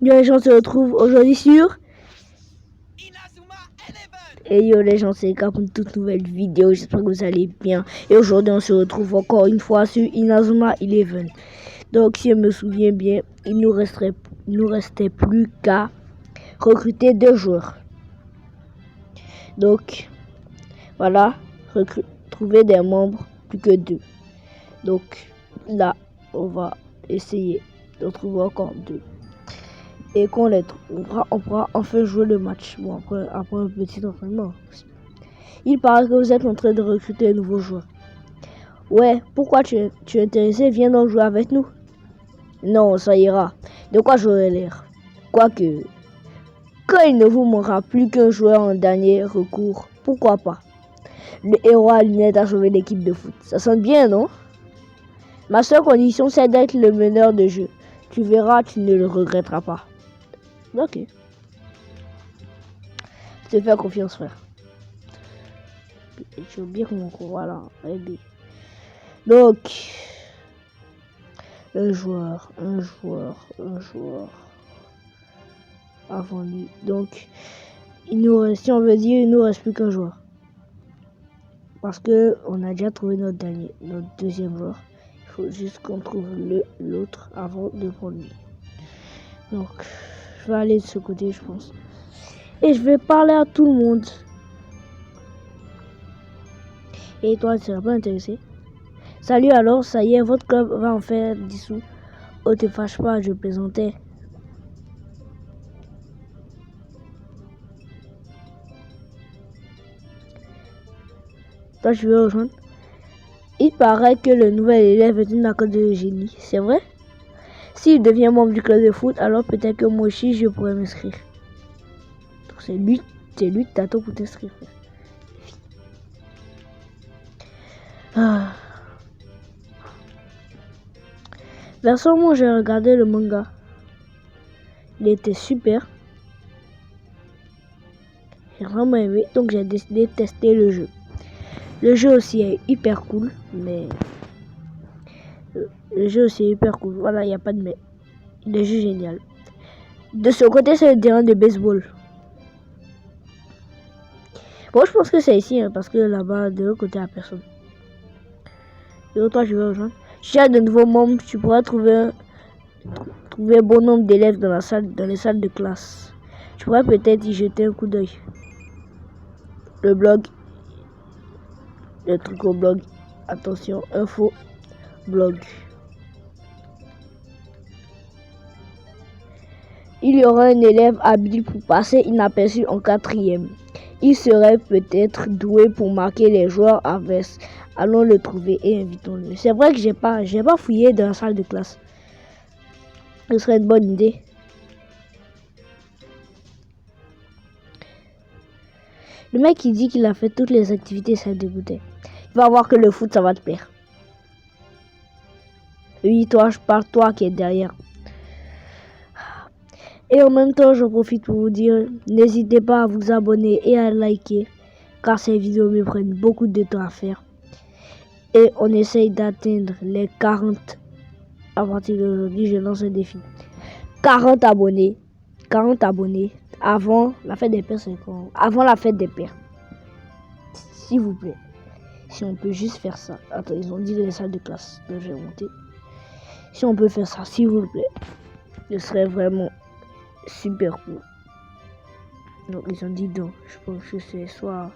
Yo les gens se retrouvent aujourd'hui sur et yo les gens c'est K pour une toute nouvelle vidéo, j'espère que vous allez bien. Et aujourd'hui on se retrouve encore une fois sur Inazuma 11. Donc si je me souviens bien, il nous restait plus qu'à recruter 2 joueurs. Donc voilà, trouver des membres plus que 2. Donc là on va essayer de trouver encore 2. Et qu'on les trouvera, on pourra enfin jouer le match. Bon, après un petit entraînement. Il paraît que vous êtes en train de recruter un nouveau joueur. Ouais, pourquoi tu es intéressé? Viens donc jouer avec nous. Non, ça ira. De quoi j'aurai l'air? Quoique, quand il ne vous manquera plus qu'un joueur en dernier recours, pourquoi pas? Le héros à lunettes a sauvé l'équipe de foot. Ça sonne bien, non? Ma seule condition, c'est d'être le meneur de jeu. Tu verras, tu ne le regretteras pas. Ok. Je te fais confiance, frère. Je veux bien qu'on voilà. Donc, un joueur avant lui. Donc, si on veut dire, il nous reste plus qu'un joueur. Parce que on a déjà trouvé notre deuxième joueur. Il faut juste qu'on trouve l'autre avant de prendre lui. Donc, je vais aller de ce côté, je pense. Et je vais parler à tout le monde. Et toi, tu seras pas intéressé? Salut alors, ça y est, votre club va en faire dissous. Oh, te fâche pas, je plaisantais. Toi, je veux rejoindre. Il paraît que le nouvel élève est une école de génie, c'est vrai? S'il devient membre du club de foot, alors peut-être que moi aussi je pourrais m'inscrire. Donc c'est lui qui t'attend pour t'inscrire. Ah. Personnellement, j'ai regardé le manga. Il était super. J'ai vraiment aimé, donc j'ai décidé de tester le jeu. Le jeu aussi est hyper cool, mais le jeu aussi est hyper cool. Voilà, il n'y a pas de mais. Le jeu génial. De ce côté, c'est le terrain de baseball. Bon, je pense que c'est ici, hein, parce que là-bas, de l'autre côté, il n'y a personne. Et toi, je vais rejoindre. Si tu as de nouveaux membres, tu pourras trouver un bon nombre d'élèves dans les salles de classe. Tu pourrais peut-être y jeter un coup d'œil. Le blog. Le truc au blog. Attention, info, blog. Il y aura un élève habile pour passer inaperçu en 4e. Il serait peut-être doué pour marquer les joueurs adverses. Allons le trouver et invitons-le. C'est vrai que j'ai pas fouillé dans la salle de classe. Ce serait une bonne idée. Le mec qui dit qu'il a fait toutes les activités, ça dégoûtait. Il va voir que le foot, ça va te plaire. Oui, toi, je parle toi qui es derrière. Et en même temps, je profite pour vous dire, n'hésitez pas à vous abonner et à liker, car ces vidéos me prennent beaucoup de temps à faire. Et on essaye d'atteindre les 40. À partir d'aujourd'hui, je lance un défi. 40 abonnés. 40 abonnés avant la fête des pères. Avant la fête des pères. S'il vous plaît. Si on peut juste faire ça. Attends, ils ont dit dans les salles de classe. Donc, je vais monter. Si on peut faire ça, s'il vous plaît. Ce serait vraiment super cool. Donc, ils ont dit donc. Je pense que c'est soit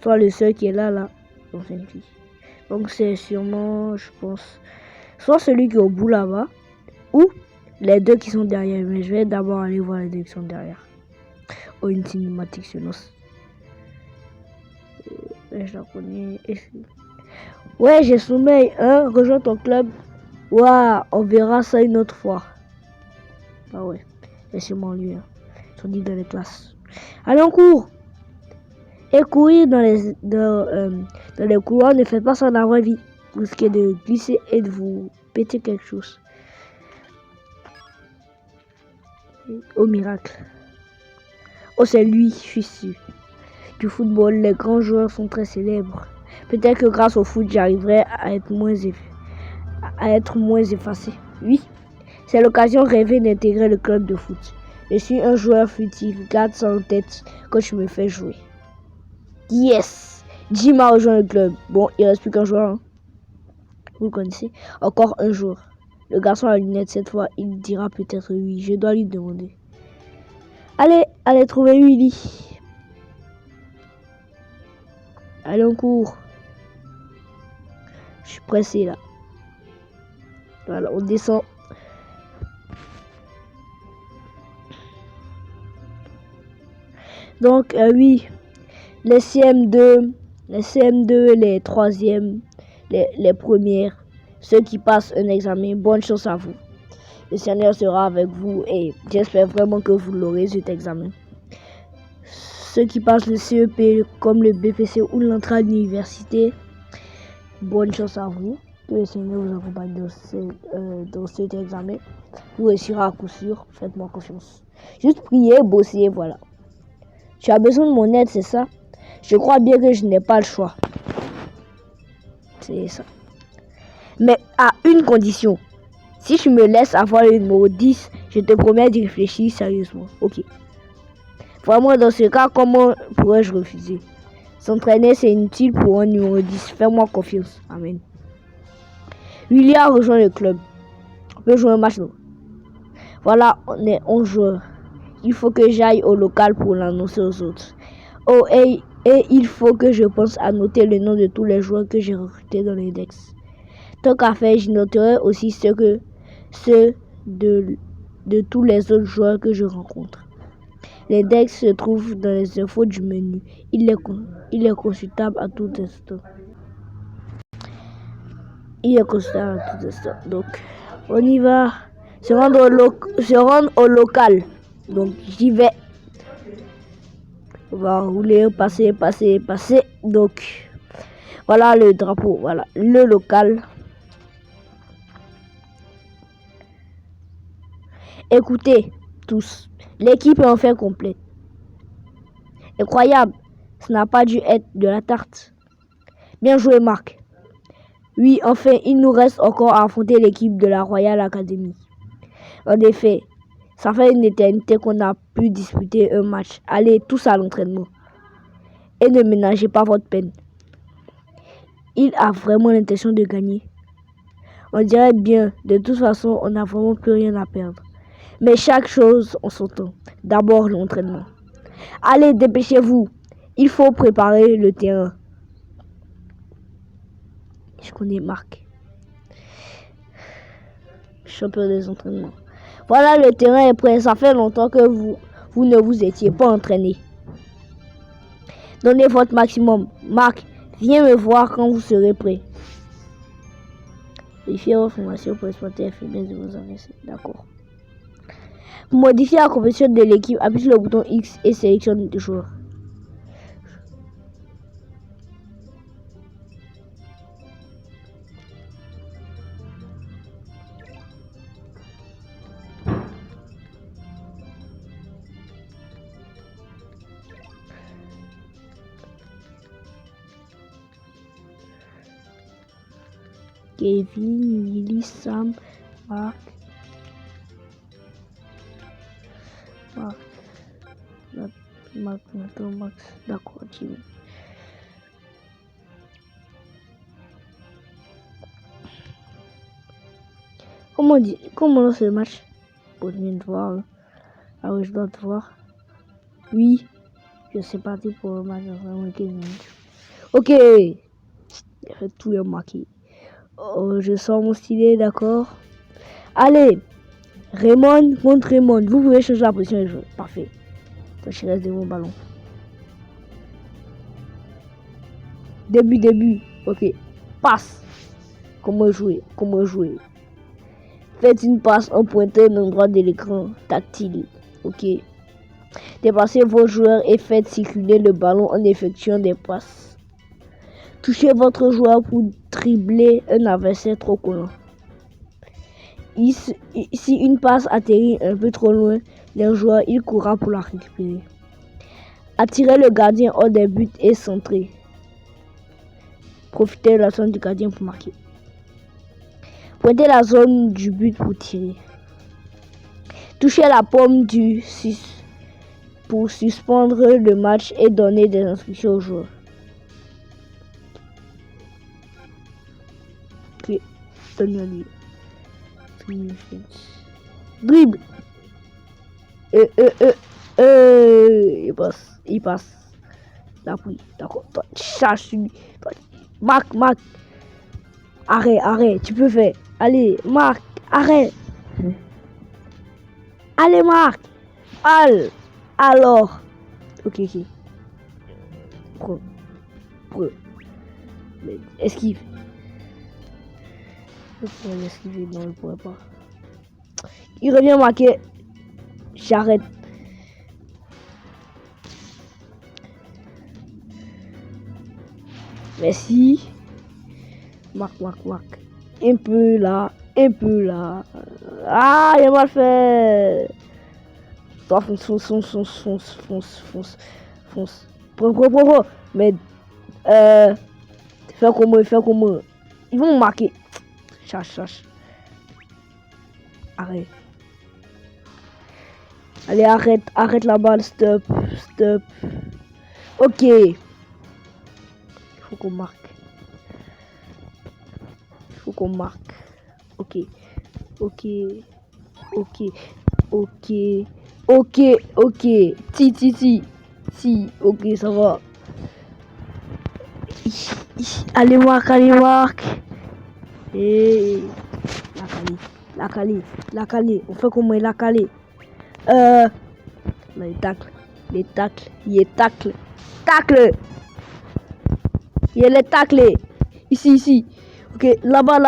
le seul qui est là. Donc, c'est une fille. Donc, c'est sûrement, je pense, soit celui qui est au bout là-bas, ou les deux qui sont derrière. Mais je vais d'abord aller voir les deux qui sont derrière. Oh, une cinématique sur nous. Je la connais. Ouais, j'ai sommeil. Hein? Rejoins ton club. Waouh, on verra ça une autre fois. Ah ouais, c'est sûrement lui. Hein. Ils sont dit dans les classes. Allez, on court. Et courir dans les couloirs ne fait pas ça dans la vraie vie. Vous risquez de glisser et de vous péter quelque chose. Au miracle. Oh, c'est lui, je suis sûr. Du football, les grands joueurs sont très célèbres. Peut-être que grâce au foot, j'arriverai à être moins effacé. Oui, c'est l'occasion rêvée d'intégrer le club de foot. Je suis un joueur furtif. Garde ça en tête quand tu me fais jouer. Yes! Jim a rejoint le club. Bon, il reste plus qu'un joueur. Hein. Vous le connaissez? Encore un jour. Le garçon à lunettes, cette fois, il dira peut-être oui. Je dois lui demander. Allez trouver Willy. Allez, on court. Je suis pressé là. Voilà, on descend. Donc, oui, les CM2, les troisièmes, les premières, ceux qui passent un examen, bonne chance à vous. Le Seigneur sera avec vous et j'espère vraiment que vous l'aurez cet examen. Ceux qui passent le CEP comme le BPC ou l'entrée à l'université, bonne chance à vous. Que le Seigneur vous accompagne dans cet examen. Vous réussirez à coup sûr, faites-moi confiance. Juste prier, bosser, voilà. Tu as besoin de mon aide, c'est ça? Je crois bien que je n'ai pas le choix. C'est ça. Mais à une condition. Si tu me laisses avoir le numéro 10, je te promets d'y réfléchir sérieusement. Ok. Vraiment, dans ce cas, comment pourrais-je refuser? S'entraîner, c'est inutile pour un numéro 10. Fais-moi confiance. Amen. Willy a rejoint le club. On peut jouer un match, non? Voilà, on est 11 joueurs. Il faut que j'aille au local pour l'annoncer aux autres. Oh, et il faut que je pense à noter le nom de tous les joueurs que j'ai recrutés dans l'index. Tant qu'à faire, je noterai aussi ceux de tous les autres joueurs que je rencontre. L'index se trouve dans les infos du menu. Il est consultable à tout instant. Donc, on y va. Se rendre au local. Donc, j'y vais. On va rouler, passer. Donc, voilà le drapeau. Voilà, le local. Écoutez, tous. L'équipe est enfin complète. Incroyable. Ça n'a pas dû être de la tarte. Bien joué, Marc. Oui, enfin, il nous reste encore à affronter l'équipe de la Royal Academy. En effet, ça fait une éternité qu'on a pu disputer un match. Allez, tous à l'entraînement. Et ne ménagez pas votre peine. Il a vraiment l'intention de gagner. On dirait bien, de toute façon, on n'a vraiment plus rien à perdre. Mais chaque chose en son temps. D'abord l'entraînement. Allez, dépêchez-vous. Il faut préparer le terrain. Je connais Marc. Champion des entraînements. Voilà, le terrain est prêt. Ça fait longtemps que vous ne vous étiez pas entraîné. Donnez votre maximum. Marc, viens me voir quand vous serez prêt. Vérifiez vos formations pour exploiter la faiblesse de vos adversaires. D'accord. Pour modifier la composition de l'équipe, appuyez sur le bouton X et sélectionne le joueur. Kevin, Willy, Sam, Marc, Max, d'accord, Jimmy. Comment lance le match? Bon, je viens de voir. Ah oui, je dois te voir. Oui, je suis parti pour le match dans 15 minutes. Ok, tout est marqué. Oh, je sors mon stylet, d'accord. Allez, Raymond contre Raymond. Vous pouvez changer la position des joueurs. Parfait. Je reste devant mon ballon. Début. Ok. Passe. Comment jouer? Faites une passe en pointeur à l'endroit de l'écran tactile. Ok. Dépassez vos joueurs et faites circuler le ballon en effectuant des passes. Touchez votre joueur pour dribbler un adversaire trop collant. Si une passe atterrit un peu trop loin d'un joueur, il courra pour la récupérer. Attirez le gardien hors des buts et centrez. Profitez de la zone du gardien pour marquer. Pointez la zone du but pour tirer. Touchez la pomme pour suspendre le match et donner des instructions aux joueurs. Ok, donne-lui. Dribble. Il passe. L'appui, d'accord. Toi, cherche lui. Marc. Arrête, tu peux faire. Allez, Marc, arrête. Allez, Marc. Alors. Ok. Prends. Esquive. Je pourrais l'esquiver, non, je ne pourrais pas. Il revient marquer. J'arrête. Merci. Marc. Un peu là. Ah, il a mal fait. Toi, fonce. Prends. Mais, fais comment. Ils vont marquer. Cherche. Arrête. Allez, arrête la balle. Stop. Ok. Il faut qu'on marque. Ok. Si. Ok, ça va. Allez, Marc. Et la Calé. On fait comment la Calé. Les tacles. Il est tacle. Il est taclé. Ici. Ok, là-bas.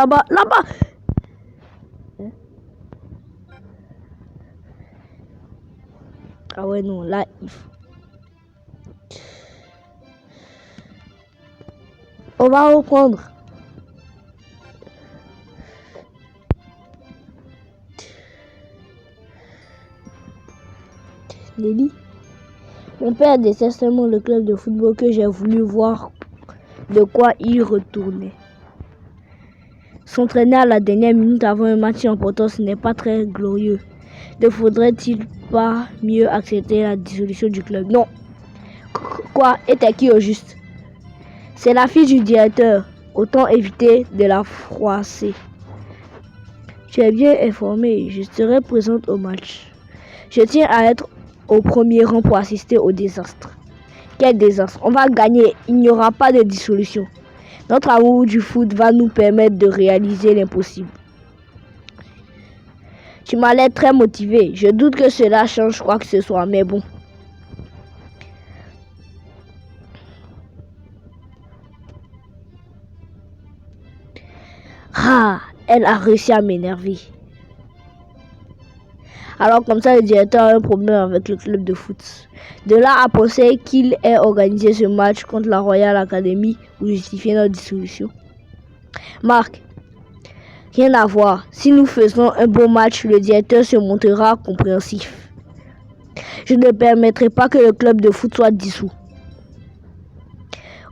Hein? Ah ouais, non, là, il faut... On va reprendre. Nelly. Mon père déteste tellement le club de football que j'ai voulu voir de quoi il retournait. S'entraîner à la dernière minute avant un match important, ce n'est pas très glorieux. Ne faudrait-il pas mieux accepter la dissolution du club? Non. Quoi? Était qui au juste? C'est la fille du directeur. Autant éviter de la froisser. Tu es bien informé. Je serai présente au match. Je tiens à être au premier rang pour assister au désastre. Quel désastre? On va gagner. Il n'y aura pas de dissolution. Notre amour du foot va nous permettre de réaliser l'impossible. Tu m'as l'air très motivé. Je doute que cela change quoi que ce soit, mais bon. Ah, elle a réussi à m'énerver. Alors comme ça, le directeur a un problème avec le club de foot. De là à penser qu'il ait organisé ce match contre la Royal Academy pour justifier notre dissolution. Marc, rien à voir. Si nous faisons un bon match, le directeur se montrera compréhensif. Je ne permettrai pas que le club de foot soit dissous.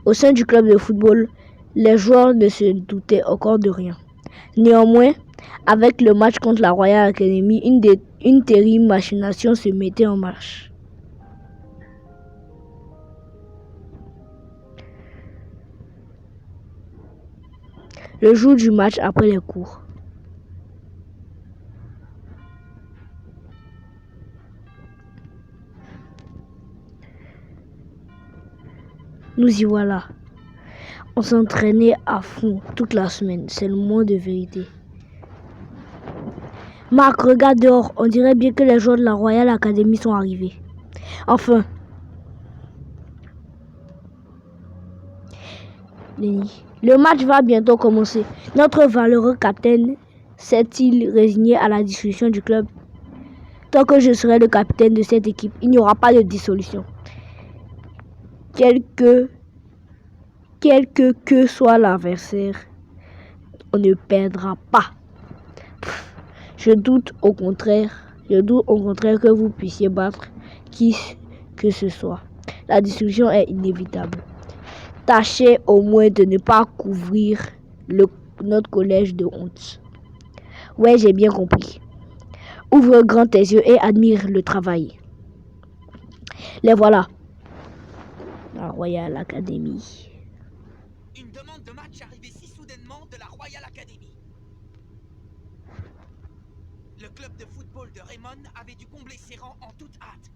Au sein du club de football, les joueurs ne se doutaient encore de rien. Néanmoins, avec le match contre la Royal Academy, une terrible machination se mettait en marche. Le jour du match après les cours. Nous y voilà. On s'entraînait à fond toute la semaine, c'est le mot de vérité. Marc, regarde dehors, on dirait bien que les joueurs de la Royal Academy sont arrivés. Enfin. Le match va bientôt commencer. Notre valeureux capitaine s'est-il résigné à la dissolution du club? Tant que je serai le capitaine de cette équipe, il n'y aura pas de dissolution. Quelque que soit l'adversaire, on ne perdra pas. Je doute au contraire que vous puissiez battre qui que ce soit. La dissolution est inévitable. Tâchez au moins de ne pas couvrir notre collège de honte. Ouais, j'ai bien compris. Ouvre grand tes yeux et admire le travail. Les voilà. La Royal Academy. Une demande de match arrivée si soudainement de la Royal Academy. Le club de football de Raymond avait dû combler ses rangs en toute hâte.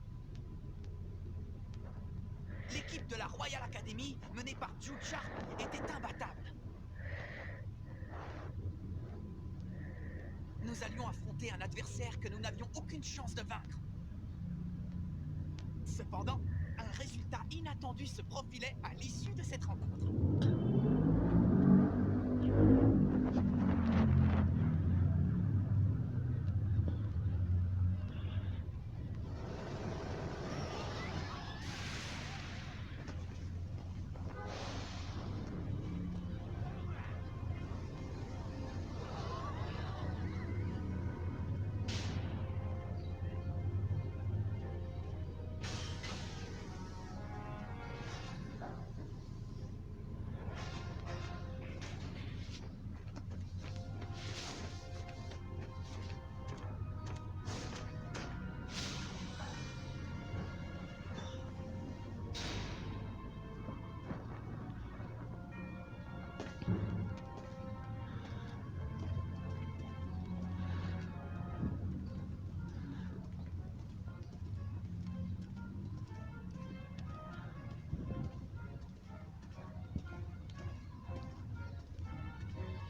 L'équipe de la Royal Academy, menée par Jude Sharp, était imbattable. Nous allions affronter un adversaire que nous n'avions aucune chance de vaincre. Cependant, un résultat inattendu se profilait à l'issue de cette rencontre.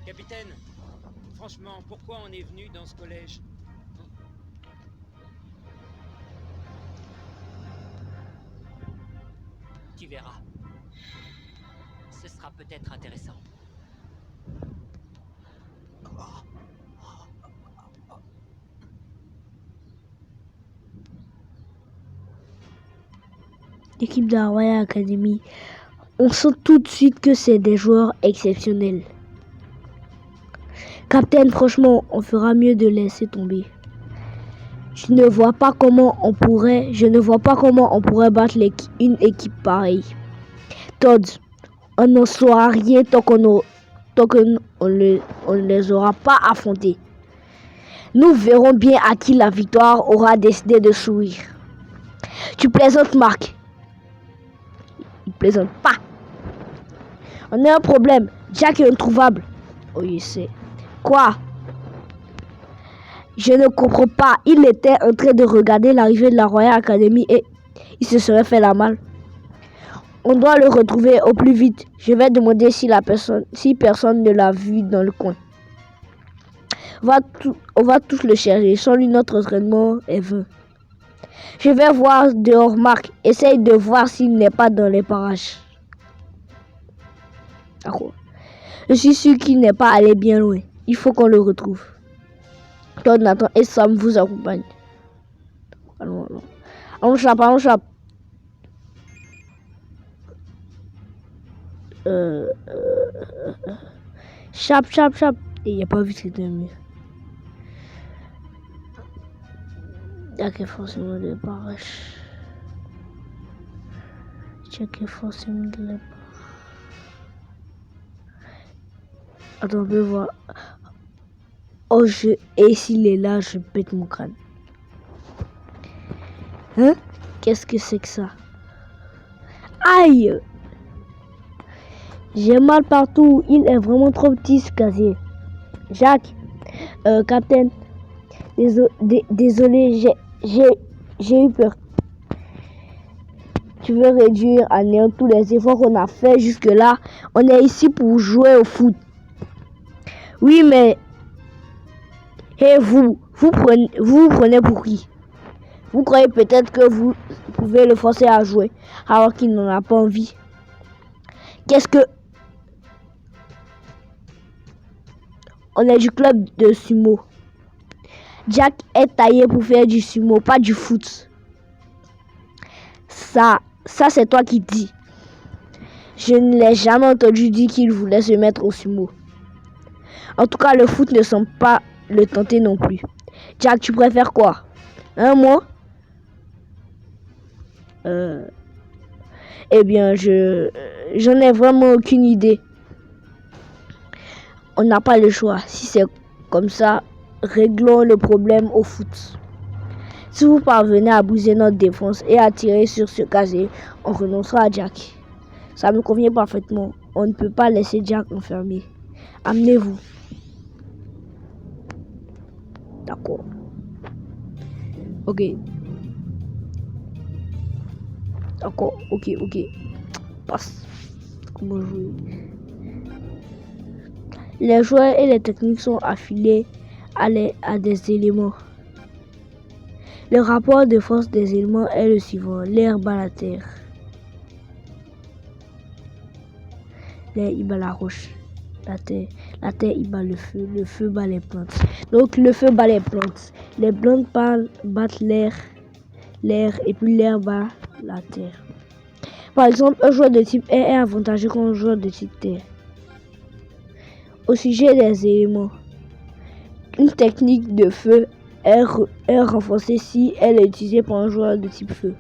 Capitaine, franchement, pourquoi on est venu dans ce collège? Tu verras. Ce sera peut-être intéressant. L'équipe de la Royal Academy, on sent tout de suite que c'est des joueurs exceptionnels. Capitaine, franchement, on fera mieux de laisser tomber. Je ne vois pas comment on pourrait battre une équipe pareille. Todd, on n'en saura rien tant qu'on ne les aura pas affrontés. Nous verrons bien à qui la victoire aura décidé de sourire. Tu plaisantes, Marc? Il plaisante pas. On a un problème. Jack est introuvable. Oui, c'est... Quoi? Je ne comprends pas. Il était en train de regarder l'arrivée de la Royal Academy et il se serait fait la malle. On doit le retrouver au plus vite. Je vais demander si personne ne l'a vu dans le coin. On va tous le chercher. Sans lui, notre entraînement est vain. Je vais voir dehors, Marc. Essaye de voir s'il n'est pas dans les parages. D'accord. Je suis sûr qu'il n'est pas allé bien loin. Il faut qu'on le retrouve. Claude, Nathan et Sam vous accompagnent. Allons. Allons, Chap. Chap. Et il n'y a pas vu que c'était mieux. Il y a forcément des parages. Attends, on peut voir. Oh, et s'il est là, je pète mon crâne. Hein? Qu'est-ce que c'est que ça? Aïe! J'ai mal partout. Il est vraiment trop petit, ce casier. Jacques, Capitaine, désolé, j'ai eu peur. Tu veux réduire à néant tous les efforts qu'on a fait jusque-là? On est ici pour jouer au foot. Oui, mais... Et vous prenez pour qui? Vous croyez peut-être que vous pouvez le forcer à jouer alors qu'il n'en a pas envie. Qu'est-ce que... On est du club de sumo. Jack est taillé pour faire du sumo, pas du foot. Ça c'est toi qui dis. Je ne l'ai jamais entendu dire qu'il voulait se mettre au sumo. En tout cas, le foot ne semble pas le tenter non plus. Jack, tu préfères quoi? Moi? Eh bien, j'en ai vraiment aucune idée. On n'a pas le choix. Si c'est comme ça, réglons le problème au foot. Si vous parvenez à briser notre défense et à tirer sur ce casier, on renoncera à Jack. Ça me convient parfaitement. On ne peut pas laisser Jack enfermé. Amenez-vous. D'accord. Ok. D'accord. Ok. Passe. Comment jouer? Les joueurs et les techniques sont affiliés à des éléments. Le rapport de force des éléments est le suivant. L'air bat la terre. L'air il bat la roche. La terre il bat le feu bat les plantes. Donc le feu bat les plantes. Les plantes battent l'air et puis l'air bat la terre. Par exemple, un joueur de type air est avantageux contre un joueur de type terre. Au sujet des éléments, une technique de feu est renforcée si elle est utilisée par un joueur de type feu.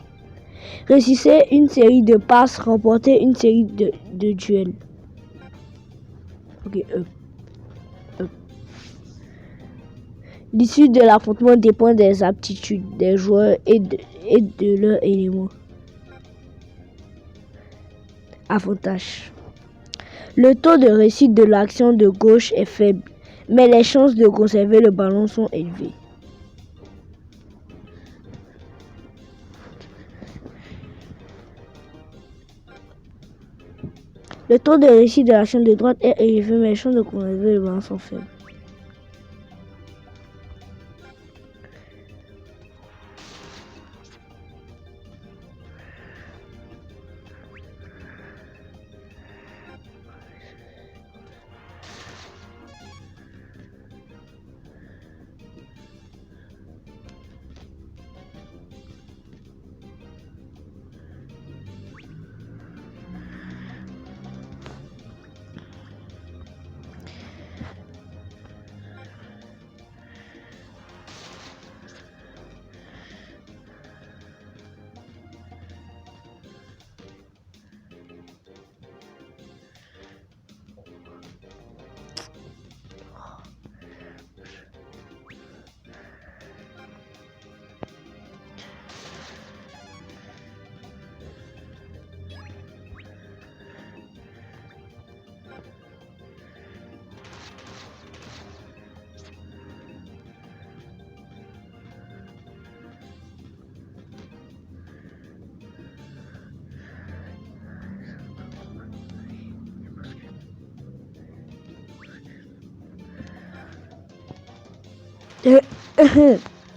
Réussissez une série de passes, remportez une série de duels. Ok, L'issue de l'affrontement dépend des aptitudes des joueurs et de leurs éléments. Avantage. Le taux de réussite de l'action de gauche est faible, mais les chances de conserver le ballon sont élevées. Le taux de réussite de l'action de droite est élevé, mais les chances de conserver le ballon sont faibles.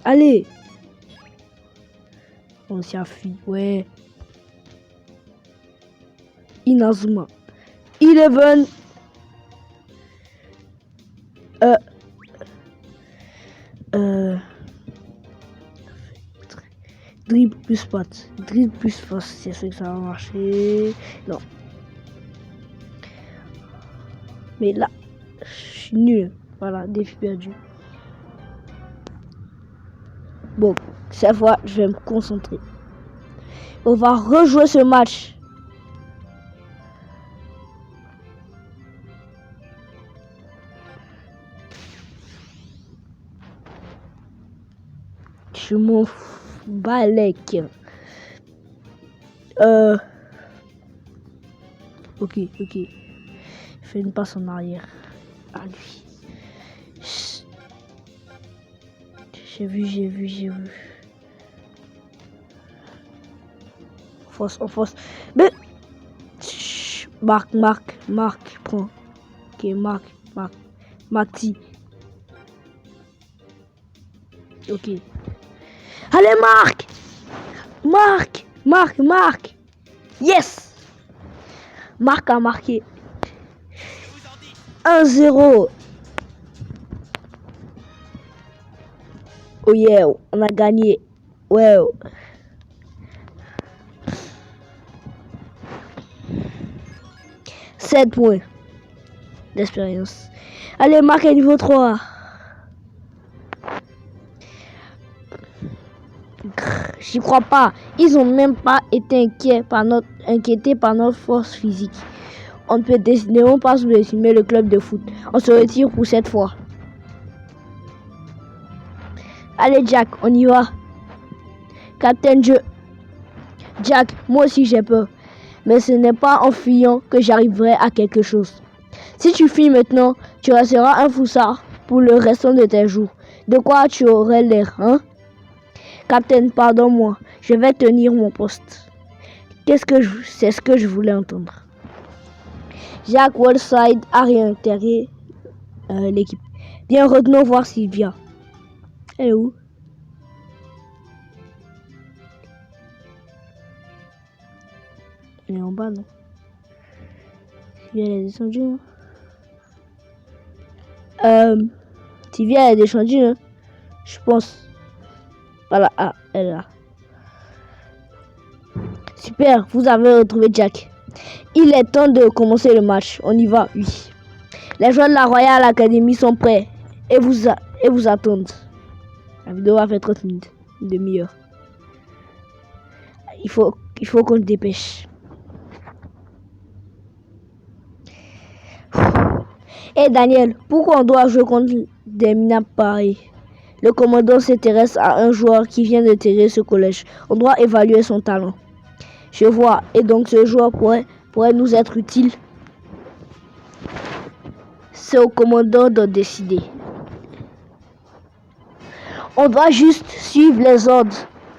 Allez. On s'y affuit, ouais. Inazuma. 11. Dribble plus patte. Dribble plus force. C'est sûr que ça va marcher. Non. Mais là, je suis nul. Voilà, défi perdu. Bon, cette fois, je vais me concentrer. On va rejouer ce match. Je m'en balèque. Ok. Fais une passe en arrière. À lui. J'ai vu. On force. Mais Marc, prends. Ok, Marc. Maxi. Ok. Allez, Marc. Yes. Marc a marqué. 1-0. Oh yeah, on a gagné. Ouais. 7 points d'expérience. Allez, Marc est niveau 3. J'y crois pas. Ils ont même pas été inquiétés par notre force physique. On ne peut décidément pas sous-estimer le club de foot. On se retire pour cette fois. Allez Jack, on y va. Captain, Jack, moi aussi j'ai peur. Mais ce n'est pas en fuyant que j'arriverai à quelque chose. Si tu fuis maintenant, tu resteras un foussard pour le restant de tes jours. De quoi tu aurais l'air, hein? Captain, pardonne-moi, je vais tenir mon poste. C'est ce que je voulais entendre. Jack Wallside a réintégré l'équipe. Bien, retenons voir Sylvia. Elle est où? Elle est en bas, non? Sylvia, elle est descendue, non? Sylvia, elle est descendue, hein? Je pense. Voilà, ah, elle est là. Super, vous avez retrouvé Jack. Il est temps de commencer le match. On y va, oui. Les joueurs de la Royal Academy sont prêts et vous attendent. La vidéo va faire 30 minutes, une demi-heure. Il faut qu'on se dépêche. Et Daniel, pourquoi on doit jouer contre des minables pareils? Le commandant s'intéresse à un joueur qui vient d'intégrer ce collège. On doit évaluer son talent. Je vois. Et donc ce joueur pourrait nous être utile. C'est au commandant de décider. On doit juste suivre les ordres.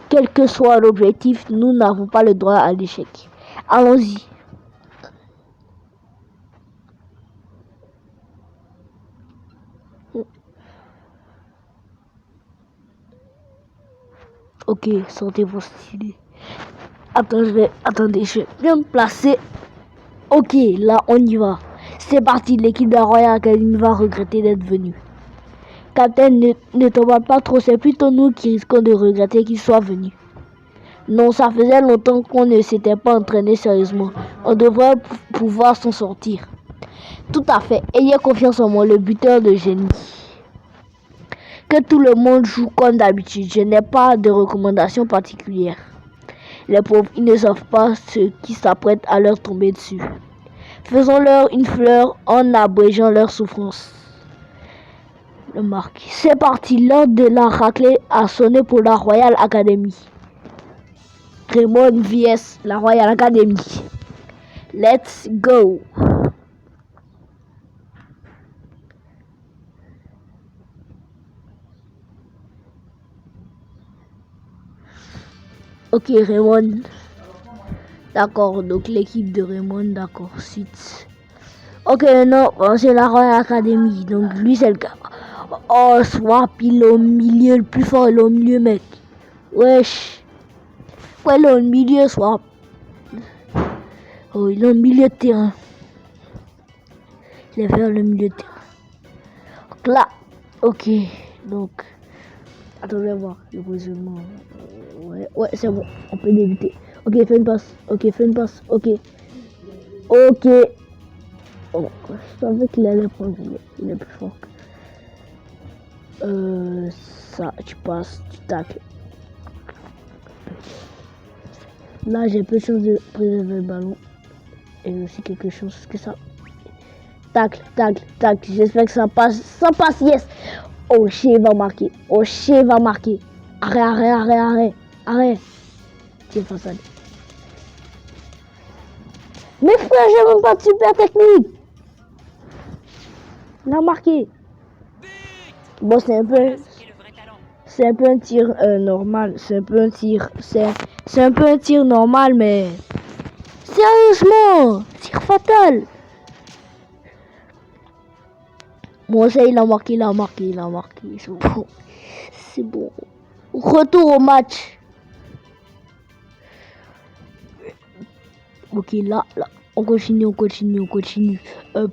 Quel que soit l'objectif, nous n'avons pas le droit à l'échec. Allons-y. Ok, sortez vos stylés. Attendez, je vais bien me placer. Ok, là on y va. C'est parti, l'équipe de la Royal Academy va regretter d'être venue. Captain, ne t'emballe pas trop, c'est plutôt nous qui risquons de regretter qu'il soit venu. Non, ça faisait longtemps qu'on ne s'était pas entraîné sérieusement. On devrait pouvoir s'en sortir. Tout à fait, ayez confiance en moi, le buteur de génie. Que tout le monde joue comme d'habitude, je n'ai pas de recommandations particulières. Les pauvres, ils ne savent pas ce qui s'apprête à leur tomber dessus. Faisons-leur une fleur en abrégeant leur souffrance. Le marque. C'est parti, l'heure de la raclée a sonné pour la Royal Academy. Raymond vs la Royal Academy. Let's go. Ok, Raymond. D'accord, donc l'équipe de Raymond, d'accord, suite. Ok, non, c'est la Royal Academy, donc lui c'est le gars. Oh, Swap, il est au milieu, le plus fort, il est au milieu, mec. Wesh. Ouais, il est au milieu, Swap. Oh, il est au milieu de terrain. Il est vers le milieu de terrain. Donc là, ok, donc. Attendez voir le positionnement. Ouais, c'est bon, on peut débuter. Ok, fais une passe. Ok. Oh, je savais qu'il allait prendre, il est plus fort. Ça, tu passes, tu tacles. Là, j'ai peu de chance de préserver le ballon. Et aussi quelque chose que ça. Tacle. J'espère que ça passe. Ça passe, yes! Oh, Shea va marquer. Arrête. Tiens, façade. Mais frère, j'ai même pas de super technique. Il a marqué. Bon, c'est un peu un tir normal. C'est un peu un tir normal, mais sérieusement, tir fatal. Bon, ça, il a marqué. C'est bon. Retour au match. Ok, là, on continue. Up.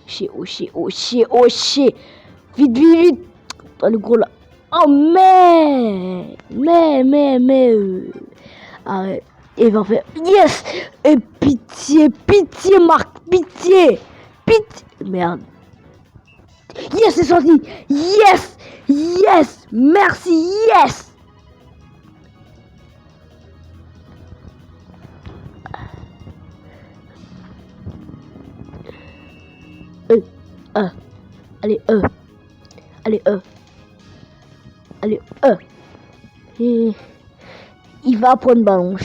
Shit. Vite. Dans le gros là. Oh, mais. Arrête. Il va faire. Yes! Et pitié, Marc, pitié. Merde. Yes, c'est sorti. Yes. Merci, yes. Allez, Allez, Allez, Et il va prendre ballon.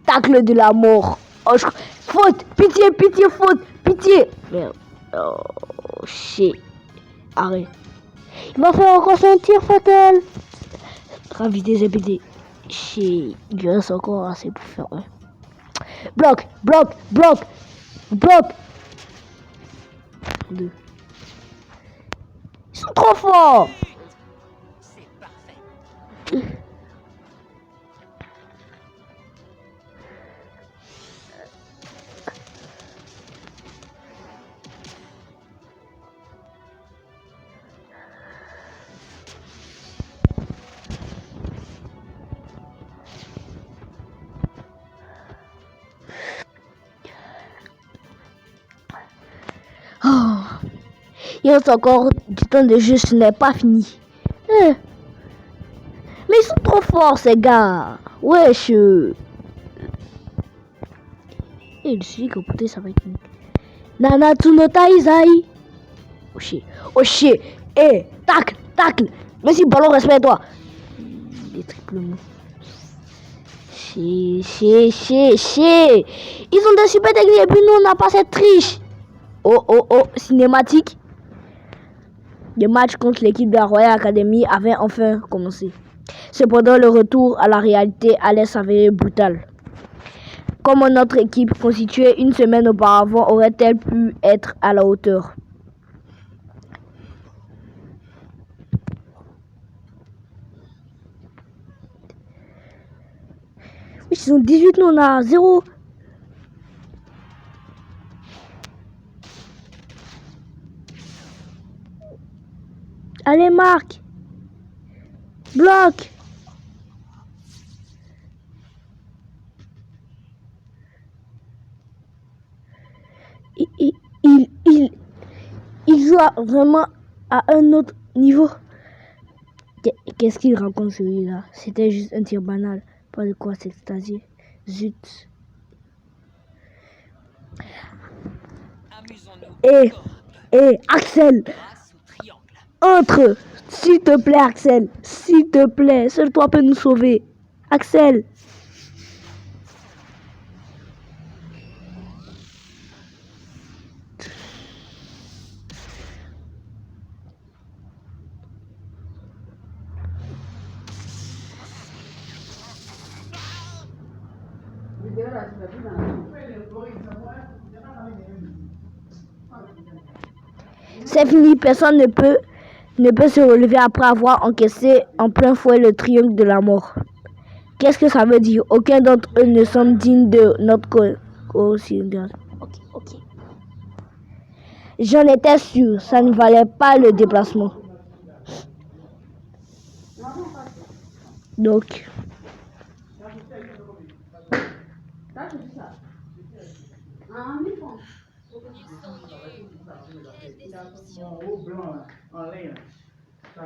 Tacle de la mort. Oh, faute. Pitié, pitié, faute. Pitié. Merde. Oh, shit. Arrête. Il va faire encore son tir fatal. Gravité ZPT. Shit. Il reste encore assez pour faire un. Bloc. Deux. Ils sont trop forts. C'est parfait. Oh. Il reste encore du temps de jeu, ce n'est pas fini. Mais ils sont trop forts, ces gars. Wesh. Et le suivi comporté, ça va être une. Nanatsu no Taizai. Oh shit. Tacle. Mais si ballon, respecte-toi. Des triplements. Ils ont des super techniques et puis nous, on n'a pas cette triche. Oh, cinématique. Le match contre l'équipe de la Royal Academy avait enfin commencé. Cependant, le retour à la réalité allait s'avérer brutal. Comment notre équipe, constituée une semaine auparavant, aurait-elle pu être à la hauteur? Ils sont 18, nous on a 0. Allez, Marc. Bloc. Il joue vraiment à un autre niveau. Qu'est-ce qu'il raconte celui-là? C'était juste un tir banal. Pas de quoi s'extasier. Zut. Axel. Entre. S'il te plaît, Axel. S'il te plaît. Seul toi peux nous sauver. Axel. C'est fini, personne ne peut se relever après avoir encaissé en plein fouet le triomphe de la mort. Qu'est-ce que ça veut dire? Aucun d'entre eux ne semble digne de notre considération. Ok. J'en étais sûr, ça ne valait pas le déplacement. Donc.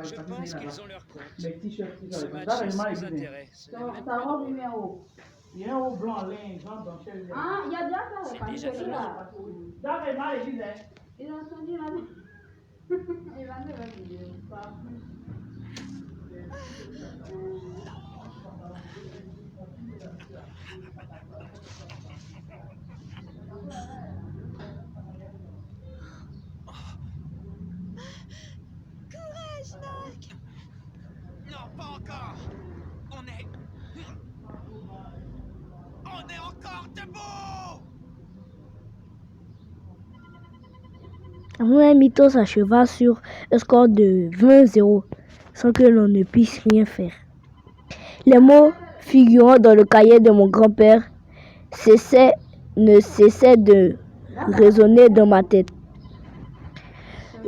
Je pense qu'ils ont leur compte. Ce match est sans intérêt. Ce n'est même pas drôle. Il y a un haut blanc en ligne, genre dans quel. Ah, il y a déjà ça. C'est déjà fini. D'accord, il m'a dit, Il a entendu là. Il va me dire. Courage, Marc. Non, pas encore. On est encore debout. Un mytho s'acheva sur un score de 20-0 sans que l'on ne puisse rien faire. Les mots figurant dans le cahier de mon grand-père ne cessaient de résonner dans ma tête.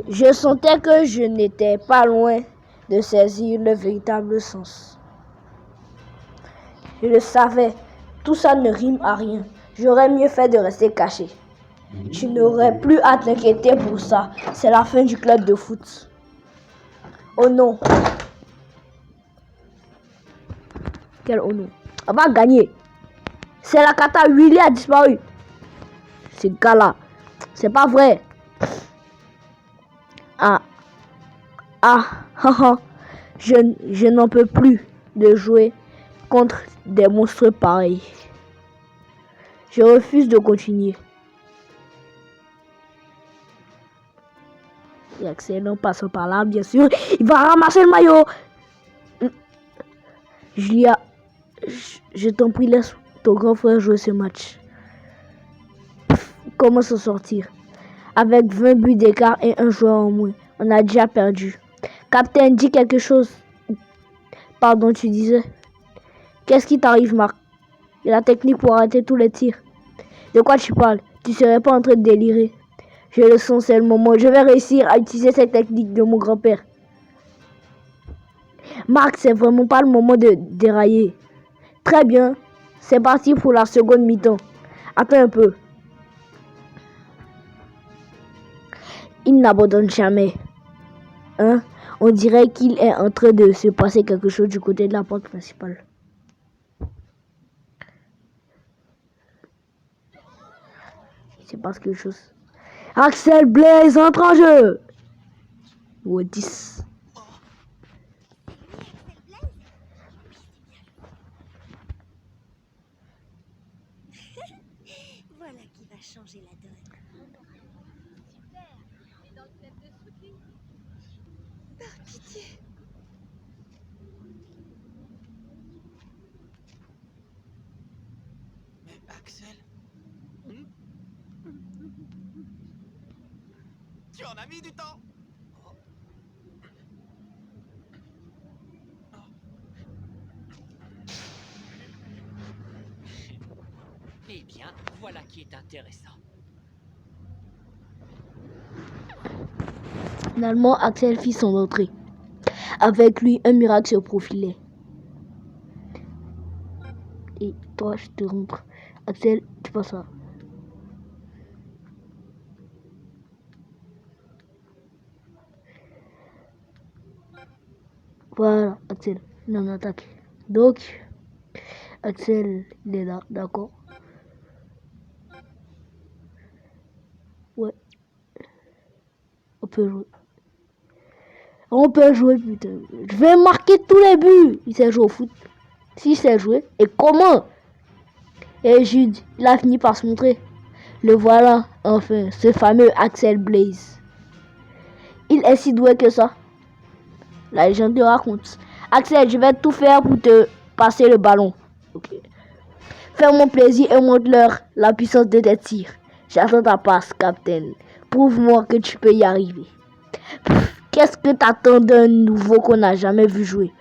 Je sentais que je n'étais pas loin de saisir le véritable sens. Je le savais, tout ça ne rime à rien. J'aurais mieux fait de rester caché. Tu n'aurais plus à t'inquiéter pour ça. C'est la fin du club de foot. Oh non. Quel oh non. On va gagner. C'est la cata. Willy a disparu. Ce gars-là. C'est pas vrai. Ah. Je n'en peux plus de jouer contre des monstres pareils. Je refuse de continuer. Et Axel, en passant par là, bien sûr, il va ramasser le maillot. Julia, je t'en prie, laisse ton grand frère jouer ce match. Comment s'en sortir? Avec 20 buts d'écart et un joueur en moins, on a déjà perdu. Capitaine, dis quelque chose. Pardon, tu disais. Qu'est-ce qui t'arrive, Marc? Et la technique pour arrêter tous les tirs. De quoi tu parles? Tu serais pas en train de délirer? Je le sens, c'est le moment. Je vais réussir à utiliser cette technique de mon grand-père. Marc, c'est vraiment pas le moment de dérailler. Très bien. C'est parti pour la seconde mi-temps. Attends un peu. Il n'abandonne jamais. Hein? On dirait qu'il est en train de se passer quelque chose du côté de la porte principale. Il se passe quelque chose. Axel Blaze entre en jeu. Ou 10. Voilà qui va changer la donne. Par pitié. Mais Axel, tu en as mis du temps. Eh bien, voilà qui est intéressant. Finalement, Axel fit son entrée. Avec lui, un miracle se profilait. Et toi, je te montre. Axel, tu passes ça. Voilà, Axel, non attaque. Donc, Axel, il est là, d'accord? Ouais. On peut jouer. On peut jouer, putain. Je vais marquer tous les buts. Il sait jouer au foot. S'il sait jouer, et comment? Et Jude, il a fini par se montrer. Le voilà, enfin, ce fameux Axel Blaze. Il est si doué que ça. La légende le raconte. Axel, je vais tout faire pour te passer le ballon. Okay. Fais mon plaisir et montre-leur la puissance de tes tirs. J'attends ta passe, Captain. Prouve-moi que tu peux y arriver. Qu'est-ce que t'attends d'un nouveau qu'on n'a jamais vu jouer?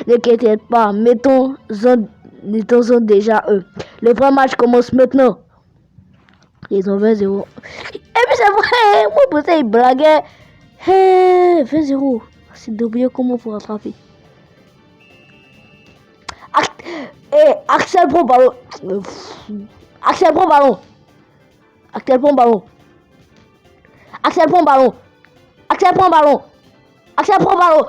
Ne t'inquiète pas, mettons-en déjà eux. Le vrai match commence maintenant. Ils ont 20-0. Et puis c'est vrai, moi pour ça ils blaguaient. Hey, 20-0. C'est d'oublier comment pour rattraper. Axel prend ballon. Axel prend ballon. Axel prend ballon. Axel prend ballon. Axel prend ballon. Axel prend ballon.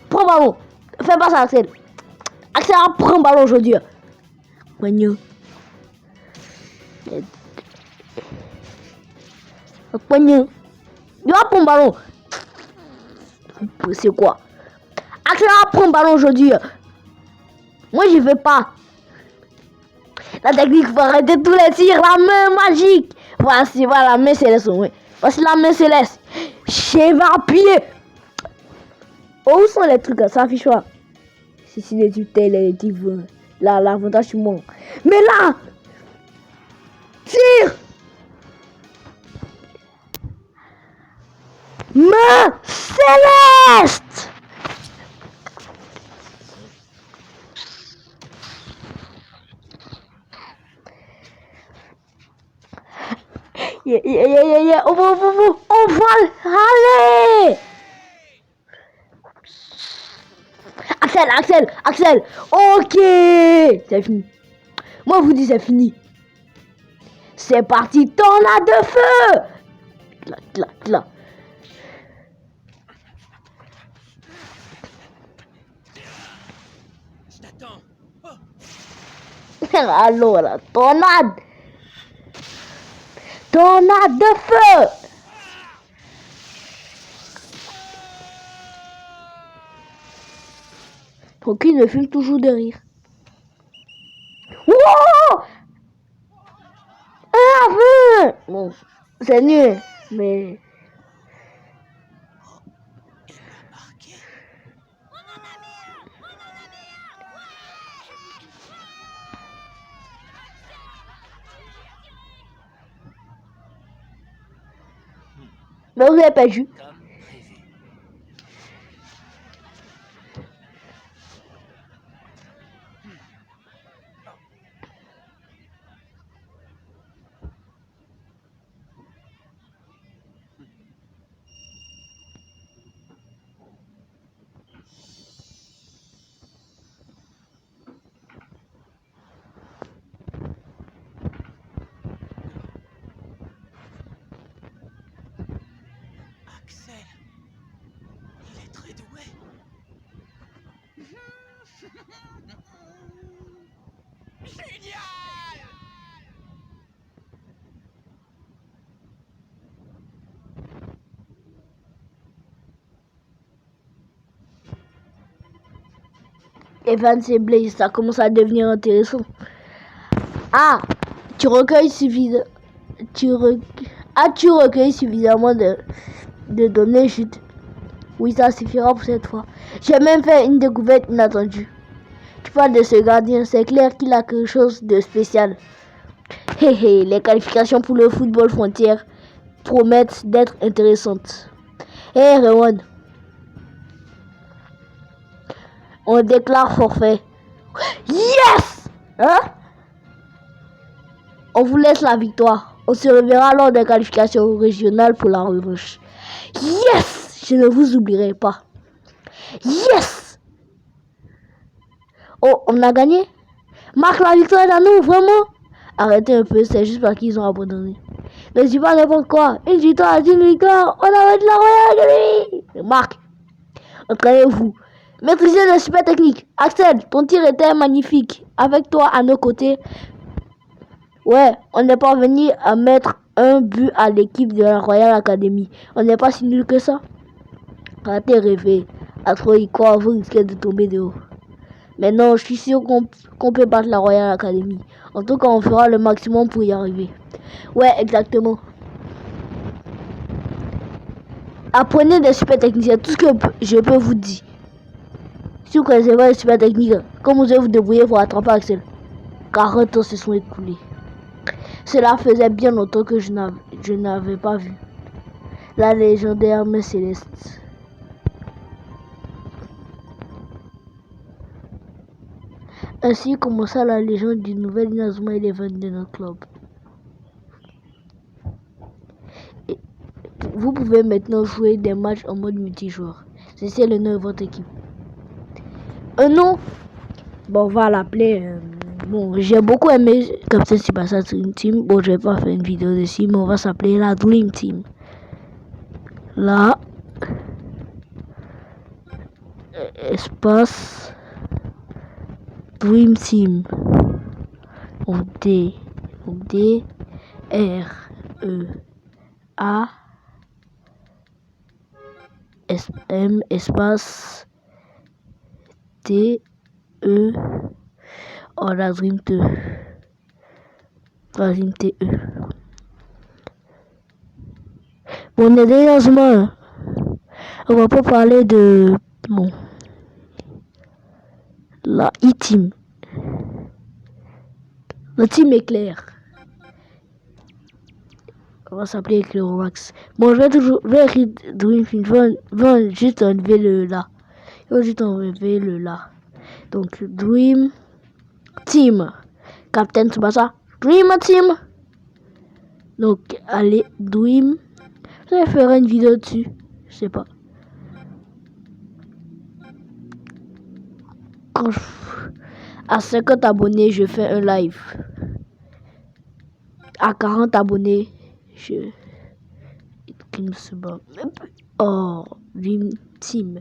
Prends ballon. Fais pas ça, Axel. Axel prend ballon aujourd'hui. Poigneux. Poigneux. Il va prendre ballon. C'est quoi? Axel prend ballon aujourd'hui. Moi, j'y vais pas. La technique va arrêter tous les tirs. La main magique. Voici, voilà, la main céleste. Oui. Voici la main céleste. Je vais appuyer. Oh, où sont les trucs? Ça affiche pas. Si les types tels, les types. Là, l'avantage, tu montes. Mais là. Tire. Main céleste. Yeah. On va aller. Axel. Ok. C'est fini. Moi, je vous dis, c'est fini. C'est parti. Tornade de feu. Là. Je t'attends. Allora, tornade de feu. Rocky me filme toujours de rire. Wow! Un aveu! Bon, c'est nul, mais... Il m'a marqué. Mais vous avez perdu. Comme prévu. Axel. Il est très doué. Génial! Evans et Blaze, ça commence à devenir intéressant. Ah, tu recueilles suffisamment. As-tu recueilli suffisamment de données chutes? Oui, ça suffira pour cette fois. J'ai même fait une découverte inattendue. Tu parles de ce gardien, c'est clair qu'il a quelque chose de spécial. Hé hé, les qualifications pour le football frontière promettent d'être intéressantes. Hé Rewan, on déclare forfait. Yes! Hein? On vous laisse la victoire. On se reverra lors des qualifications régionales pour la revanche. Yes! Je ne vous oublierai pas. Yes! Oh, on a gagné? Marque la victoire à nous, vraiment? Arrêtez un peu, c'est juste parce qu'ils ont abandonné. Ne dis pas n'importe quoi. Une victoire, une victoire. On a de la Royal Academy. Marque. Entraînez-vous. Maîtrisez les super techniques. Axel, ton tir était magnifique. Avec toi à nos côtés. Ouais, on n'est pas venu à mettre un but à l'équipe de la Royal Academy. On n'est pas si nul que ça. Arrêtez de rêver. À trop y croire, vous risquez de tomber de haut. Mais non, je suis sûr qu'on peut battre la Royal Academy. En tout cas, on fera le maximum pour y arriver. Ouais, exactement. Apprenez des super techniques, c'est tout ce que je peux vous dire. Si vous connaissez pas les super techniques, comment vous allez vous débrouiller pour attraper Axel? 40 ans se sont écoulés. Cela faisait bien longtemps que je n'avais pas vu la légendaire main céleste. Ainsi commença la légende du nouvel Inazuma Eleven de notre club. Et vous pouvez maintenant jouer des matchs en mode multijoueur. C'est le nom de votre équipe. Un nom? Bon, on va l'appeler... bon, j'ai beaucoup aimé Captain Tsubasa Dream Team. Bon, je vais pas faire une vidéo dessus, mais on va s'appeler la Dream Team. La... espace... Dream Team. D R E A S M espace T E. Oh, la Dream 2. La Dream TE. Bon, on est dérangements. On va pas parler de... bon. La E-Team. Le team est clair. On va s'appeler Éclairomax. Bon, je vais écrire Dream Team. Je vais juste enlever le là. Je vais juste enlever le là. Donc, Dream Team. Captain Tsubasa. Dream Team. Donc, allez, Dream. Je vais faire une vidéo dessus. Je sais pas. Quand à 50 abonnés, je fais un live. À 40 abonnés, je... oh, Dream Team.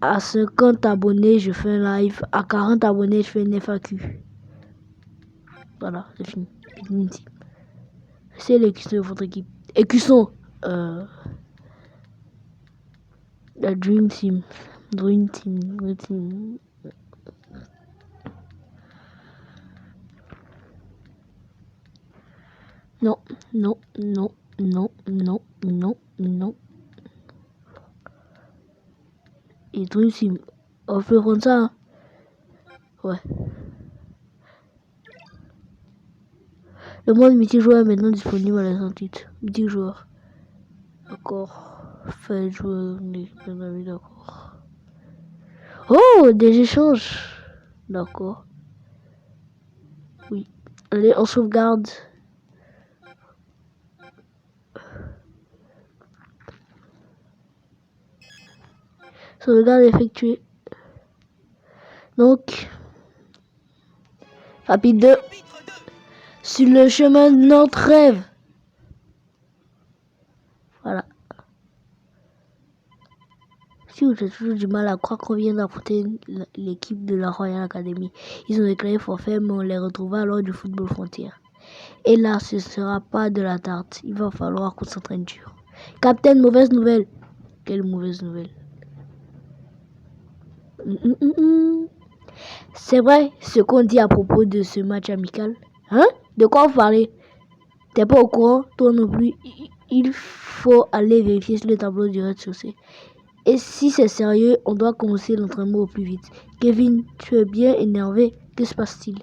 À 50 abonnés, je fais un live. À 40 abonnés, je fais une FAQ. Voilà, c'est fini. Dream Team. C'est l'écusson de votre équipe. Écusson. La Dream Team. Dream Team, Dream Team. Non, non, non, non, non, non, non. Et Dream Team. On peut prendre ça, hein? Ouais. Le mode multijoueur est maintenant disponible à la sortie. Multijoueur. D'accord. Faites jouer les amis, d'accord. Oh, des échanges. D'accord. Oui. Allez, on sauvegarde. Sauvegarde effectuée. Donc, rapide 2. Sur le chemin de notre rêve. Voilà. Si vous avez toujours du mal à croire qu'on vient d'affronter l'équipe de la Royal Academy, ils ont déclaré forfait, mais on les retrouvera lors du football frontière. Et là, ce ne sera pas de la tarte. Il va falloir qu'on s'entraîne dur. Capitaine, mauvaise nouvelle. Quelle mauvaise nouvelle? C'est vrai ce qu'on dit à propos de ce match amical? Hein? De quoi vous parlez? T'es pas au courant? Toi non plus. Il faut aller vérifier sur le tableau du rez-de-chaussée. Et si c'est sérieux, on doit commencer l'entraînement au plus vite. Kevin, tu es bien énervé. Que se passe-t-il?